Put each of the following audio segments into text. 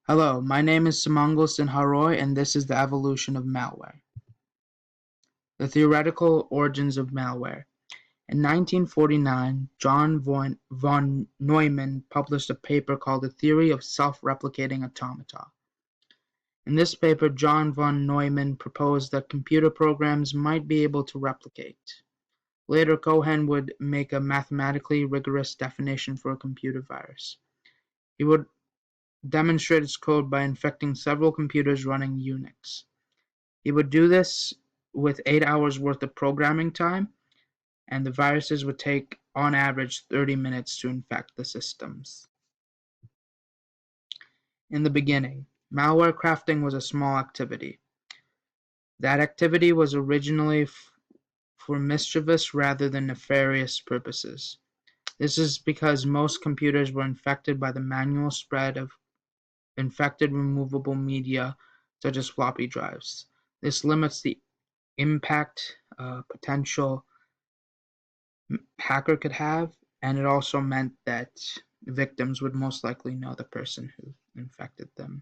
Hello, my name is Sumangal Sinharoy and this is the evolution of malware. The theoretical origins of malware. In 1949, John von Neumann published a paper called The Theory of Self-Replicating Automata. In this paper, John von Neumann proposed that computer programs might be able to replicate. Later, Cohen would make a mathematically rigorous definition for a computer virus. He would demonstrate its code by infecting several computers running Unix. He would do this with 8 hours worth of programming time, and the viruses would take on average 30 minutes to infect the systems. In the beginning, malware crafting was a small activity. That activity was originally for mischievous rather than nefarious purposes. This is because most computers were infected by the manual spread of infected removable media such as floppy drives. This limits the impact a potential hacker could have, and it also meant that victims would most likely know the person who infected them.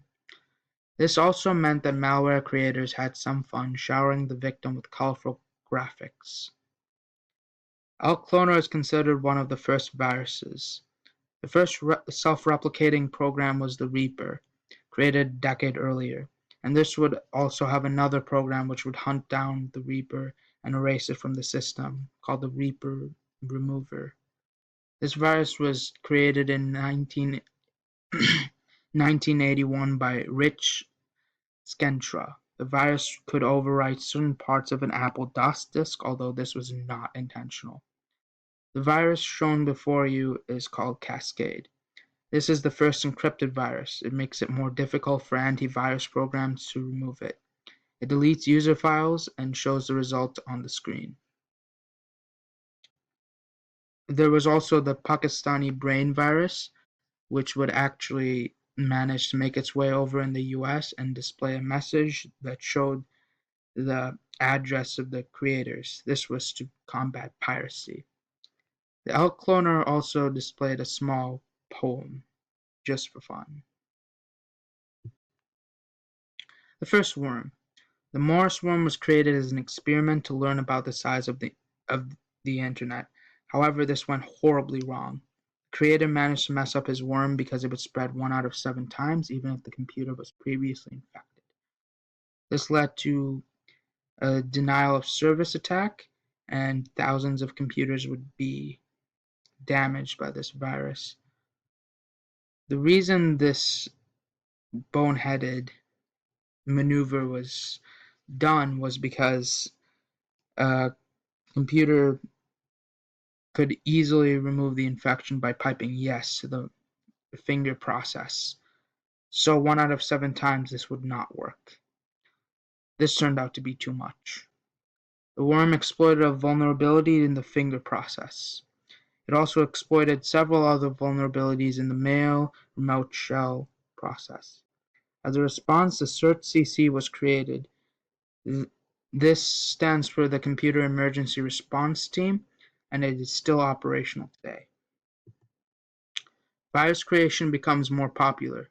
This also meant that malware creators had some fun showering the victim with colorful graphics. Elk Cloner is considered one of the first viruses. The first self-replicating program was the Reaper, created a decade earlier, and this would also have another program which would hunt down the Reaper and erase it from the system, called the Reaper Remover. This virus was created in 1981 by Rich Skentra. The virus could overwrite certain parts of an Apple DOS disk, although this was not intentional. The virus shown before you is called Cascade. This is the first encrypted virus. It makes it more difficult for antivirus programs to remove it. It deletes user files and shows the result on the screen. There was also the Pakistani brain virus, which would actually manage to make its way over in the US and display a message that showed the address of the creators. This was to combat piracy. The Elk Cloner also displayed a small poem, just for fun. The first worm. The Morris worm was created as an experiment to learn about the size of the internet. However, this went horribly wrong. The creator managed to mess up his worm because it would spread 1 out of 7 times, even if the computer was previously infected. This led to a denial of service attack, and thousands of computers would be damaged by this virus. The reason this boneheaded maneuver was done was because a computer could easily remove the infection by piping yes to the finger process. So 1 out of 7 times this would not work. This turned out to be too much. The worm exploited a vulnerability in the finger process. It also exploited several other vulnerabilities in the mail remote shell process. As a response, the CERT-CC was created. This stands for the Computer Emergency Response Team, and it is still operational today. Virus creation becomes more popular.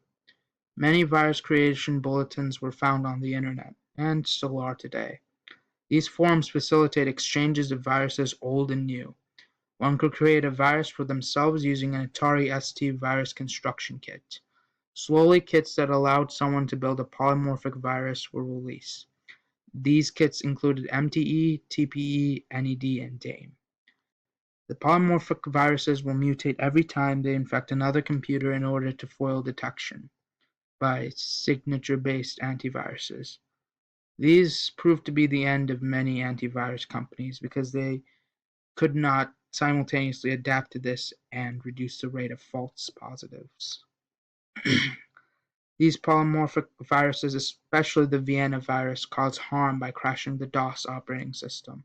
Many virus creation bulletins were found on the internet, and still are today. These forums facilitate exchanges of viruses old and new. One could create a virus for themselves using an Atari ST virus construction kit. Slowly, kits that allowed someone to build a polymorphic virus were released. These kits included MTE, TPE, NED, and DAME. The polymorphic viruses will mutate every time they infect another computer in order to foil detection by signature-based antiviruses. These proved to be the end of many antivirus companies because they could not simultaneously adapt to this and reduce the rate of false positives. These polymorphic viruses, especially the Vienna virus, cause harm by crashing the DOS operating system.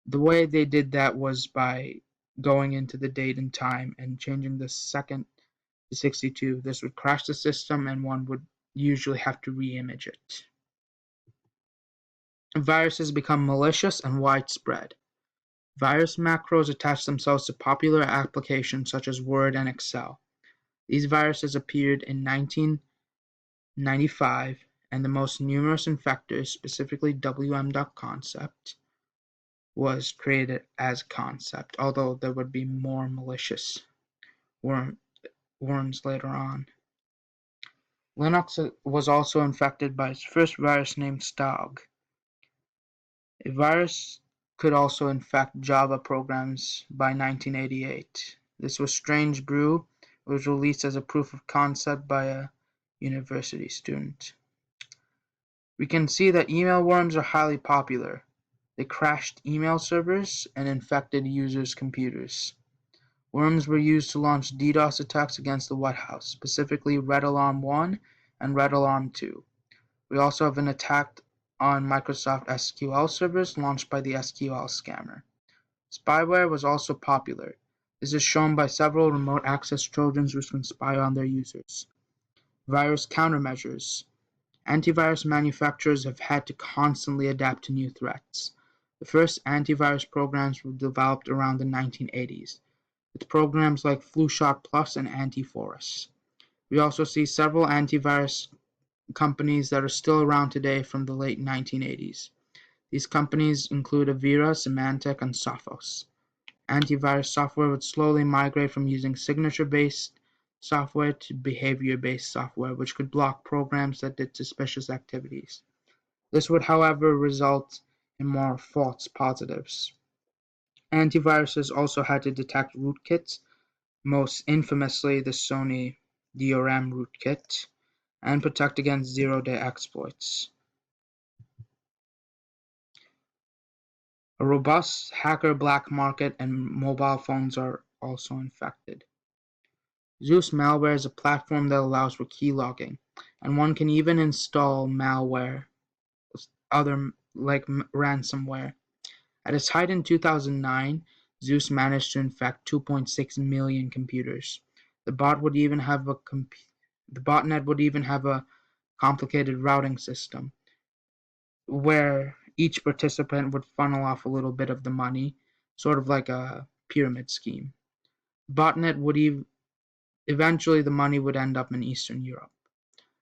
The way they did that was by going into the date and time and changing the second to 62. This would crash the system and one would usually have to re-image it. Viruses become malicious and widespread. Virus macros attach themselves to popular applications such as Word and Excel. These viruses appeared in 1995, and the most numerous infectors, specifically WM.concept, was created as concept, although there would be more malicious worms later on. Linux was also infected by its first virus named Staug. A virus could also infect Java programs by 1988. This was Strange Brew. It was released as a proof of concept by a university student. We can see that email worms are highly popular. They crashed email servers and infected users' computers. Worms were used to launch DDoS attacks against the White House, specifically Red Alarm 1 and Red Alarm 2. We also have an attack on Microsoft SQL servers launched by the SQL scammer. Spyware was also popular. This is shown by several remote access Trojans which can spy on their users. Virus countermeasures. Antivirus manufacturers have had to constantly adapt to new threats. The first antivirus programs were developed around the 1980s, with programs like FluShot Plus and Antiforus. We also see several antivirus companies that are still around today from the late 1980s. These companies include Avira, Symantec, and Sophos. Antivirus software would slowly migrate from using signature-based software to behavior-based software, which could block programs that did suspicious activities. This would, however, result in more false positives. Antiviruses also had to detect rootkits, most infamously the Sony DRM rootkit, and protect against zero-day exploits. A robust hacker black market and mobile phones are also infected. Zeus malware is a platform that allows for keylogging, and one can even install malware, other like ransomware. At its height in 2009, Zeus managed to infect 2.6 million computers. The botnet would even have a complicated routing system where each participant would funnel off a little bit of the money, sort of like a pyramid scheme. Botnet would eventually the money would end up in Eastern Europe.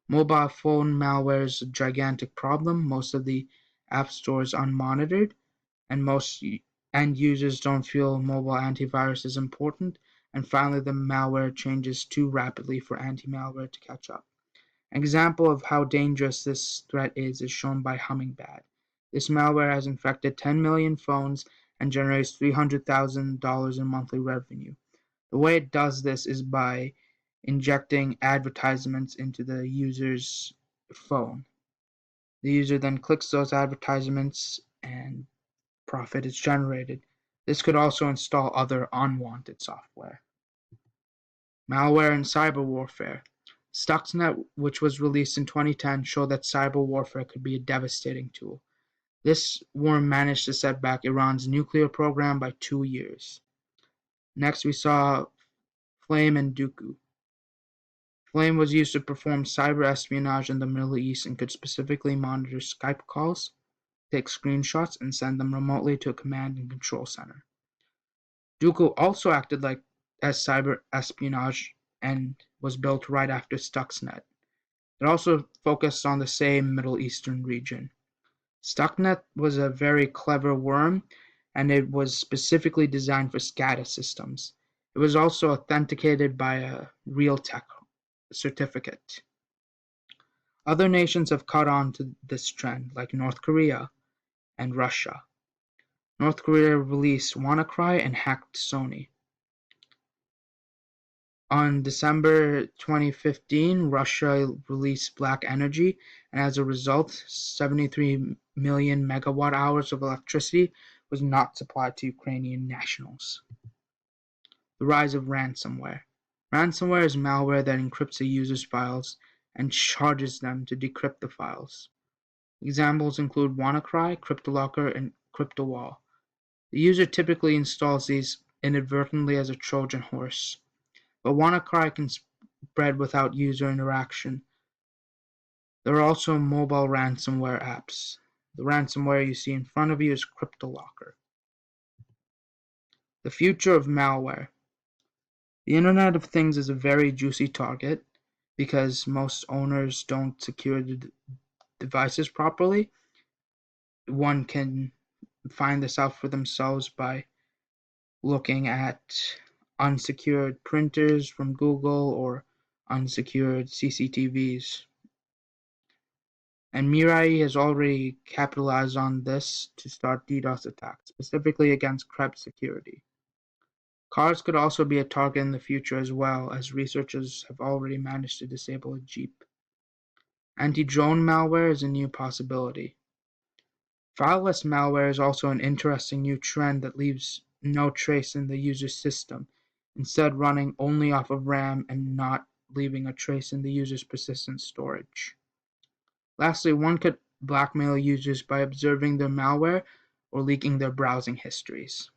Mobile phone malware is a gigantic problem. Most of the app stores unmonitored, and most end users don't feel mobile antivirus is important. And finally, the malware changes too rapidly for anti-malware to catch up. An example of how dangerous this threat is shown by Hummingbird. This malware has infected 10 million phones and generates $300,000 in monthly revenue. The way it does this is by injecting advertisements into the user's phone. The user then clicks those advertisements and profit is generated. This could also install other unwanted software. Malware and cyber warfare. Stuxnet, which was released in 2010, showed that cyber warfare could be a devastating tool. This worm managed to set back Iran's nuclear program by 2 years. Next, we saw Flame and Duku. Flame was used to perform cyber espionage in the Middle East and could specifically monitor Skype calls, take screenshots, and send them remotely to a command and control center. Duku also acted as cyber espionage and was built right after Stuxnet. It also focused on the same Middle Eastern region. Stuxnet was a very clever worm, and it was specifically designed for SCADA systems. It was also authenticated by a Realtek certificate. Other nations have caught on to this trend, like North Korea and Russia. North Korea released WannaCry and hacked Sony. On December 2015, Russia released Black Energy, and as a result, 73 million megawatt hours of electricity was not supplied to Ukrainian nationals. The rise of ransomware. Ransomware is malware that encrypts a user's files and charges them to decrypt the files. Examples include WannaCry, CryptoLocker, and CryptoWall. The user typically installs these inadvertently as a Trojan horse, but WannaCry can spread without user interaction. There are also mobile ransomware apps. The ransomware you see in front of you is CryptoLocker. The future of malware. The Internet of Things is a very juicy target because most owners don't secure the devices properly. One can find this out for themselves by looking at unsecured printers from Google or unsecured CCTVs. And Mirai has already capitalized on this to start DDoS attacks, specifically against Krebs security. Cars could also be a target in the future as well, as researchers have already managed to disable a Jeep. Anti-drone malware is a new possibility. Fileless malware is also an interesting new trend that leaves no trace in the user's system, instead running only off of RAM and not leaving a trace in the user's persistent storage. Lastly, one could blackmail users by observing their malware or leaking their browsing histories.